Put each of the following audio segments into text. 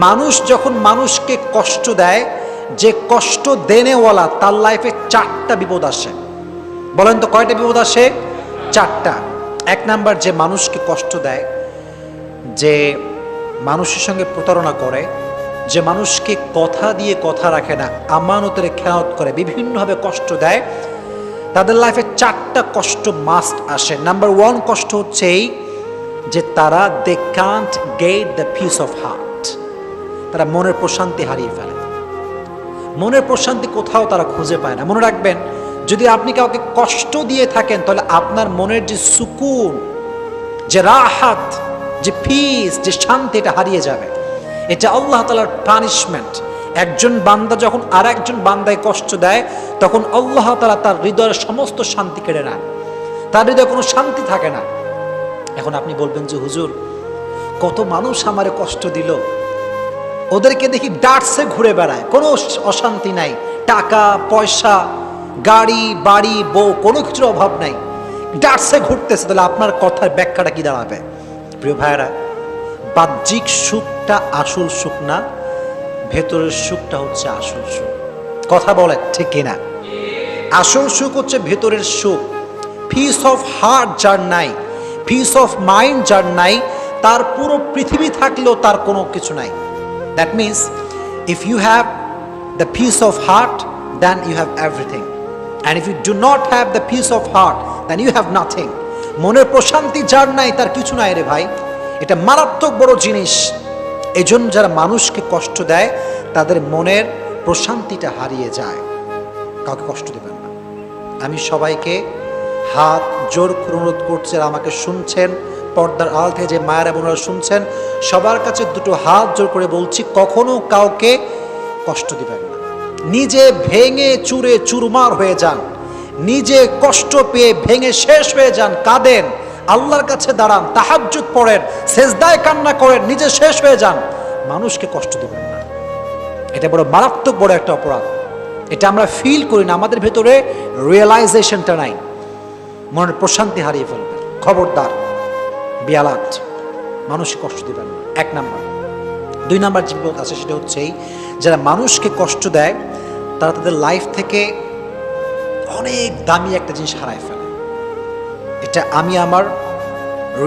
মানুষ যখন মানুষকে কষ্ট দেয়, যে কষ্ট দেনেওয়ালা তার লাইফে 4টা বিপদ আসে। বলেন তো কয়টা বিপদ আসে? 4টা। 1 নাম্বার, যে মানুষকে কষ্ট দেয়, যে মানুষের সঙ্গে প্রতারণা করে, যে মানুষকে কথা দিয়ে কথা রাখে না, আমানতের খেয়ানত করে, বিভিন্নভাবে কষ্ট দেয়, তাদের লাইফে 4টা কষ্ট মাস্ট আসে। নাম্বার 1 কষ্ট হচ্ছে এই যে তারা they can't get the peace of heart. তারা মনের প্রশান্তি হারিয়ে ফেলে। মনের প্রশান্তি কোথাও তারা খুঁজে পায় না। মনে রাখবেন, যদি আপনি কাউকে কষ্ট দিয়ে থাকেন তাহলে আপনার মনের যে সুকুন, যে রাহাত, যে পিস, যে শান্তি, এটা হারিয়ে যাবে। এটা আল্লাহ তাআলার পানিশমেন্ট। একজন বান্দা যখন আর একজন বান্দায় কষ্ট দেয়, তখন আল্লাহ তাআলা তার হৃদয়ের সমস্ত শান্তি কেড়ে নেন। তার হৃদয়ে কোনো শান্তি থাকে না। এখন আপনি বলবেন যে হুজুর, কত মানুষ আমারে কষ্ট দিল, ওদেরকে দেখি ডাটসে ঘুরে বেড়ায়, কোনো অশান্তি নাই, টাকা পয়সা, গাড়ি বাড়ি বউ, কোনো কিছুর অভাব নাই, ডাটসে ঘুরতেছে, তাহলে আপনার কথার ব্যাখ্যাটা কি দাঁড়াবে? প্রিয় ভাইয়েরা, বাহ্যিক সুখটা আসল সুখ না, ভেতরের সুখটা হচ্ছে আসল সুখ। কথা বলে ঠিক কিনা? আসল সুখ হচ্ছে ভেতরের সুখ। পিস অফ হার্ট যার নাই, পিস অফ মাইন্ড যার নাই, তার পুরো পৃথিবী থাকলেও তার কোনো কিছু নাই। That means if you have the peace of heart, then you have everything. And if you do not have the peace of heart, then you have nothing. মনের প্রশান্তি যার নাই তার কিছু নাই রে ভাই। এটা মারাত্মক বড় জিনিস। এজন্য যারা মানুষকে কষ্ট দেয় তাদের মনের প্রশান্তিটা হারিয়ে যায়। কাউকে কষ্ট দেবেন না। আমি সবাইকে হাত জোর করে অনুরোধ করছি, আর আমাকে শুনছেন পর্দার আড়াল থেকে যে মায়েরা বোনেরা শুনছেন, সবার কাছে দুটো হাত জোর করে বলছি, কখনো কাউকে কষ্ট দিবেন না। নিজে ভেঙে চুরে চুরমার হয়ে যান, নিজে কষ্ট পেয়ে ভেঙে শেষ হয়ে যান, কাঁদেন, আল্লাহর কাছে দাঁড়ান, তাহাজ্জুদ পড়েন, সেজদায় কান্না করেন, নিজে শেষ হয়ে যান, মানুষকে কষ্ট দিবেন না। এটা বড় মারাত্মক বড় একটা অপরাধ। এটা আমরা ফিল করি না, আমাদের ভেতরে রিয়েলাইজেশনটা নাই, মনের প্রশান্তি হারিয়ে ফেলবেন। খবরদার, বিয়ালাত, মানুষকে কষ্ট দিবেন না। 1 নাম্বার। 2 নাম্বার যে বিপদ আছে সেটা হচ্ছে এই, যারা মানুষকে কষ্ট দেয় তারা তাদের লাইফ থেকে অনেক দামি একটা জিনিস হারায় ফেলে। এটা আমি আমার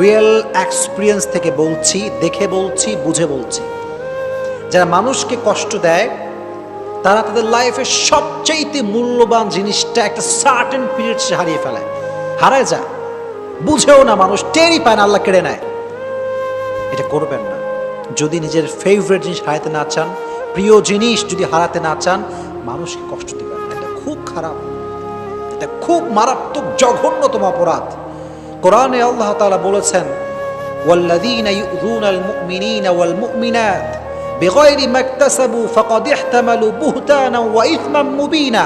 রিয়েল এক্সপিরিয়েন্স থেকে বলছি, দেখে বলছি, বুঝে বলছি। যারা মানুষকে কষ্ট দেয় তারা তাদের লাইফের সবচাইতে মূল্যবান জিনিসটা একটা সার্টেন পিরিয়ড সে হারিয়ে ফেলে, হারায় যায়, বুঝেও না, মানুষ টেরই পায় না, আল্লাহ কেড়ে নেয়। এটা করবেন না। যদি নিজের ফেভারিট জিনিস হারাতে না চান, প্রিয় জিনিস যদি হারাতে না চান, মানুষকে কষ্ট দিবেন না। এটা খুব খারাপ, এটা খুব মারাত্মক জঘন্যতম অপরাধ। কোরআনে আল্লাহ তাআলা বলেছেন, ওয়াল্লাযীনা ইউযুনাল মুমিনিনা ওয়াল মুমিনাত বিগাইরি মাকতাসাবু ফাকাদ ইহতামালু বুহতানান ওয়া ইসমান মুবিনা।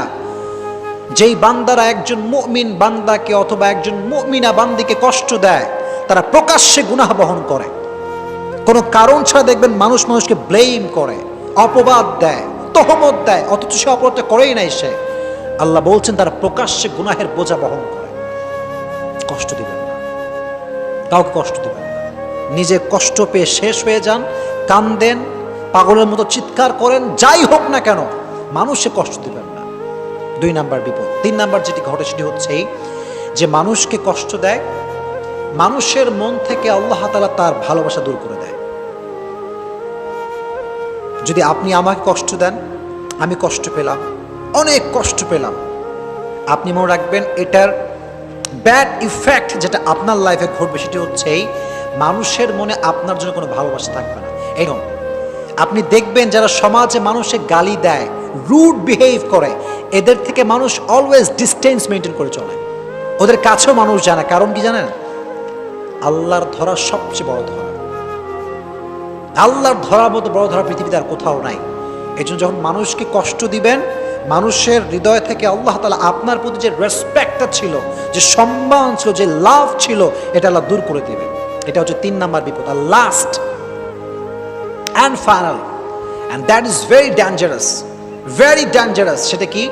যেই বান্দারা একজন মুমিন বান্দাকে অথবা একজন মুমিনা বান্দিকে কষ্ট দেয়, তারা প্রকাশ্যে গুনাহ বহন করে। কোনো কারণ ছাড়া দেখবেন মানুষ মানুষকে ব্লেম করে, অপবাদ দেয়, তহমত দেয়, অথচ সে অপরাধটা করেই নাই সে। আল্লাহ বলছেন তারা প্রকাশ্যে গুনাহের বোঝা বহন করে। কষ্ট দিবেন না, কাউকে কষ্ট দিবেন না। নিজে কষ্ট পেয়ে শেষ হয়ে যান, কান্দেন, পাগলের মতো চিৎকার করেন, যাই হোক না কেন, মানুষে কষ্ট দিবেন না। 2 নাম্বার বিপদ। 3 নাম্বার যেটি ঘটে সেটি হচ্ছে যে মানুষকে কষ্ট দেয়, মানুষের মন থেকে আল্লাহ তাআলা তার ভালোবাসা দূর করে দেয়। যদি আপনি আমাকে কষ্ট দেন, আমি কষ্ট পেলাম, অনেক কষ্ট পেলাম, আপনি মনে রাখবেন এটার ব্যাড ইফেক্ট যেটা আপনার লাইফে ঘটবে সেটি হচ্ছে মানুষের মনে আপনার জন্য কোনো ভালোবাসা থাকবে না। এরকম আপনি দেখবেন যারা সমাজে মানুষে গালি দেয়, রুড বিহেভ করে, এদের থেকে মানুষ অলওয়েজ ডিস্টেন্স মেনটেন করে চলে। ওদের কাছেও মানুষ যায় না। কারণ কি জানেন? আল্লাহর ধরা সবচেয়ে বড় ধরা। আল্লাহর ধরার মতো বড় ধরা পৃথিবীতে আর কোথাও নাই। এই জন্য যখন মানুষকে কষ্ট দিবেন, মানুষের হৃদয় থেকে আল্লাহ তাআলা আপনার প্রতি যে রেসপেক্টটা ছিল, যে সম্মান ছিল, যে লাভ ছিল, এটা আল্লাহ দূর করে দেবে। এটা হচ্ছে 3 নাম্বার বিপদ। আর last and final, and that is very dangerous, very dangerous. সেটা কি?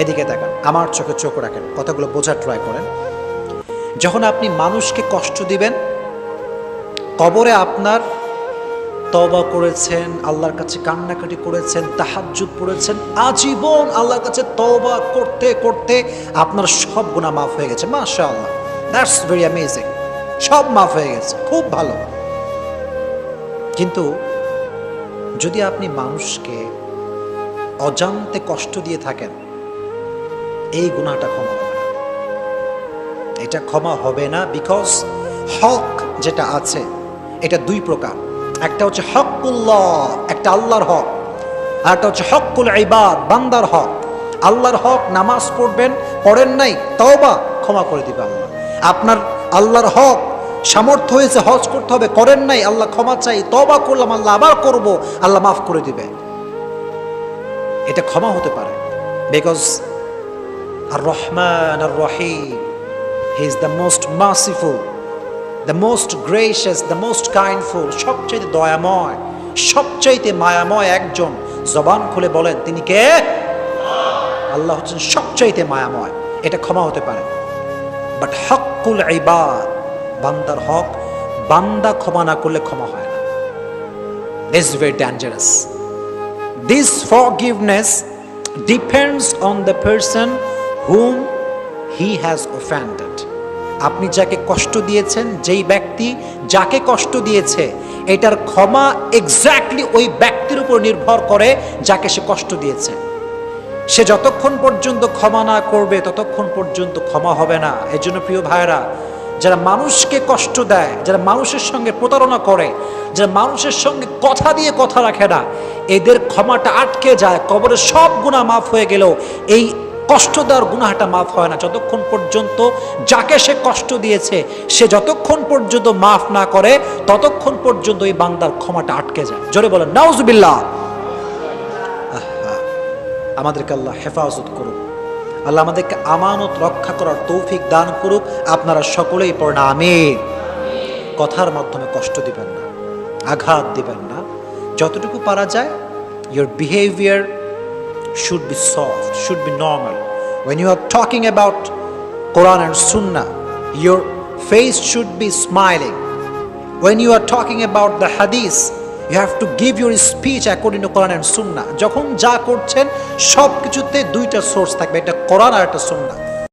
এদিকে তাকান, আমার চোখে চোখ রাখেন, কথাগুলো বোঝার ট্রাই করেন। যখন আপনি মানুষকে কষ্ট দিবেন, কবরে আপনার তওবা করেছেন, আল্লাহর কাছে কান্নাকাটি করেছেন, তাহাজ্জুদ পড়েছেন, আজীবন আল্লাহর কাছে তওবা করতে করতে আপনার সব গুনাহ মাফ হয়ে গেছে। মাশাআল্লাহ, দ্যাটস ভেরি অ্যামেজিং। সব মাফ হয়ে গেছে, খুব ভালো। কিন্তু যদি আপনি মানুষকে অজান্তে কষ্ট দিয়ে থাকেন, এই গুনাহটা ক্ষমা হবে না। এটা ক্ষমা হবে না, বিকজ হক যেটা আছে এটা দুই প্রকার। একটা হচ্ছে হকুল্লাহ, একটা আল্লাহর হক, আর একটা হচ্ছে হকুল ইবাদ, বান্দার হক। আল্লাহর হক, নামাজ পড়েন নাই, তওবা, ক্ষমা করে দিবে আল্লাহ। আপনার আল্লাহর হক, সামর্থ্য হয়েছে হজ করতে হবে, করেন নাই, আল্লাহ ক্ষমা চাই, তওবা করলাম, আল্লাহ আবার করব, আল্লাহ মাফ করে দিবে। এটা ক্ষমা হতে পারে, বিকজ আর রহমান আর রহিম, he is the most merciful, the most gracious, the most kindful. সবচাইতে দয়াময়, সবচাইতে মায়াময় একজন। জবান খুলে বলেন তিনি কে? আল্লাহ হচ্ছেন সবচাইতে মায়াময়। এটা ক্ষমা হতে পারে। বাট হকুল ইবাদ, বান্দার হক, বান্দা ক্ষমা না করলে ক্ষমা হয় না। This is very dangerous. This forgiveness depends on the person whom he has offended. আপনি যাকে কষ্ট দিয়েছেন, যেই ব্যক্তি যাকে কষ্ট দিয়েছে, এটার ক্ষমা এক্স্যাক্টলি ওই ব্যক্তির উপর নির্ভর করে যাকে সে কষ্ট দিয়েছে। সে যতক্ষণ পর্যন্ত ক্ষমা না করবে ততক্ষণ পর্যন্ত ক্ষমা হবে না। এজন্য প্রিয় ভাইরা, যারা মানুষকে কষ্ট দেয়, যারা মানুষের সঙ্গে প্রতারণা করে, যারা মানুষের সঙ্গে কথা দিয়ে কথা রাখে না, এদের ক্ষমাটা আটকে যায়। কবরে সব গুনাহ মাফ হয়ে গেলেও এই কষ্ট দেওয়ার গুনাহটা মাফ হয় না যতক্ষণ পর্যন্ত যাকে সে কষ্ট দিয়েছে সে যতক্ষণ পর্যন্ত মাফ না করে ততক্ষণ পর্যন্ত এই বান্দার ক্ষমাটা আটকে যায়। জোরে বলেন নাউজুবিল্লাহ। আমাদেরকে আল্লাহ হেফাজত করুক, আল্লাহ আমাদেরকে আমানত রক্ষা করার তৌফিক দান করুক। আপনারা সকলেই পড়েন আমিন। কথার মাধ্যমে কষ্ট দিবেন না, আঘাত দিবেন না। যতটুকু পারা যায়, your behavior should be soft, should be normal. When you are talking about Quran and Sunnah, your face should be smiling. When you are talking about the Hadith, you have to give your speech according to Quran and Sunnah. যখন যা করছেন সব কিছুতে দুইটা source থাকবে, একটা কোরআন আর একটা সুন্নাহ।